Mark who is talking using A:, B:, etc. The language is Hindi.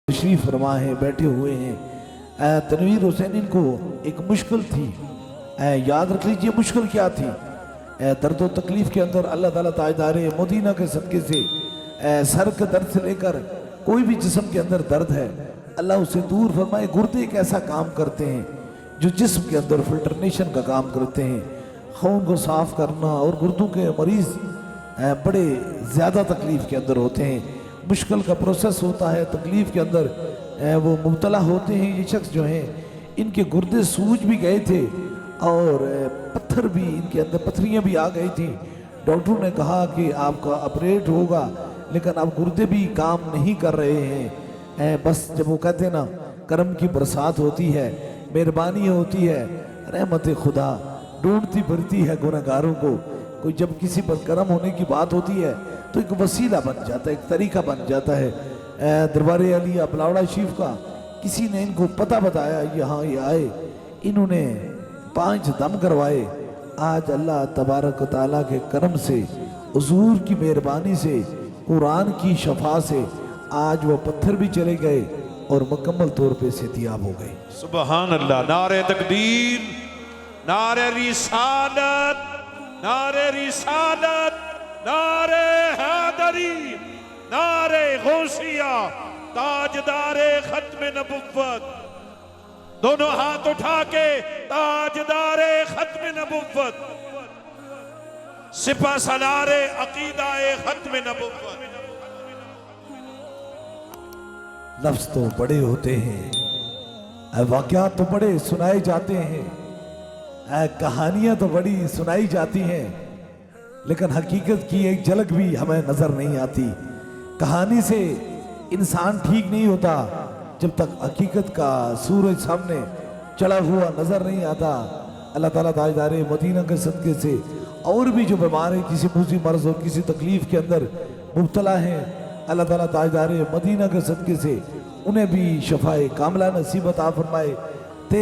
A: तशरीफ फरमा है, बैठे हुए हैं। तनवीर हुसैन इनको एक मुश्किल थी, याद रख लीजिए मुश्किल क्या थी। दर्द व तकलीफ के अंदर अल्लाह ताला ताजदार मदीना के सदक़े से सर के दर्द से लेकर कोई भी जिस्म के अंदर दर्द है अल्लाह उसे दूर फरमाए। गुर्दे एक ऐसा काम करते हैं जो जिस्म के अंदर फिल्टरनेशन का काम करते हैं, खून को साफ करना। और गुर्दों के मरीज़ बड़े ज़्यादा तकलीफ़ के अंदर होते हैं, मुश्किल का प्रोसेस होता है, तकलीफ़ के अंदर वो मुब्तला होते हैं। ये शख्स जो हैं इनके गुर्दे सूज भी गए थे और पत्थर भी इनके अंदर, पथरियाँ भी आ गई थी। डॉक्टरों ने कहा कि आपका ऑपरेट होगा, लेकिन अब गुर्दे भी काम नहीं कर रहे हैं। बस जब वो कहते हैं ना करम की बरसात होती है, मेहरबानी होती है, रहमत खुदा ढूंढती फिरती है गुनहगारों को। कोई जब किसी पर करम होने की बात होती है तो एक वसीला बन जाता है, एक तरीका बन जाता है। दरबार अली अपलावड़ा शरीफ का किसी ने इनको पता बताया, यहाँ ये आए, इन्होंने 5 दम करवाए। आज अल्लाह तबारक व तआला के करम से, हुजूर की मेहरबानी से, कुरान की शफा से आज वो पत्थर भी चले गए और मुकम्मल तौर पे सेहतियाब हो गए।
B: सुबहान अल्लाह। नारे तकबीर, नारे रिसालत, नारे रिसालत, नारे हैदरी, नारे गौसिया, ताजदारे खत्म नबुव्वत। दोनों हाथ उठा के ताजदारे खत्म नबुव्वत, सिपा सलारे अकीदाए खत्म नबुव्वत।
A: लफ्ज तो बड़े होते हैं, वाक़यात तो बड़े सुनाए जाते हैं, कहानियां तो बड़ी सुनाई जाती हैं, लेकिन हकीकत की एक झलक भी हमें नजर नहीं आती। कहानी से इंसान ठीक नहीं होता जब तक हकीकत का सूरज सामने चढ़ा हुआ नजर नहीं आता। अल्लाह ताला ताजदार मदीना के सदक़े से और भी जो बीमार हैं, किसी मुसी मर्ज और किसी तकलीफ के अंदर मुब्तला हैं, अल्लाह ताला ताजदार मदीना के सदक़े से उन्हें भी शफाए कामला नसीबत आ फरमाए।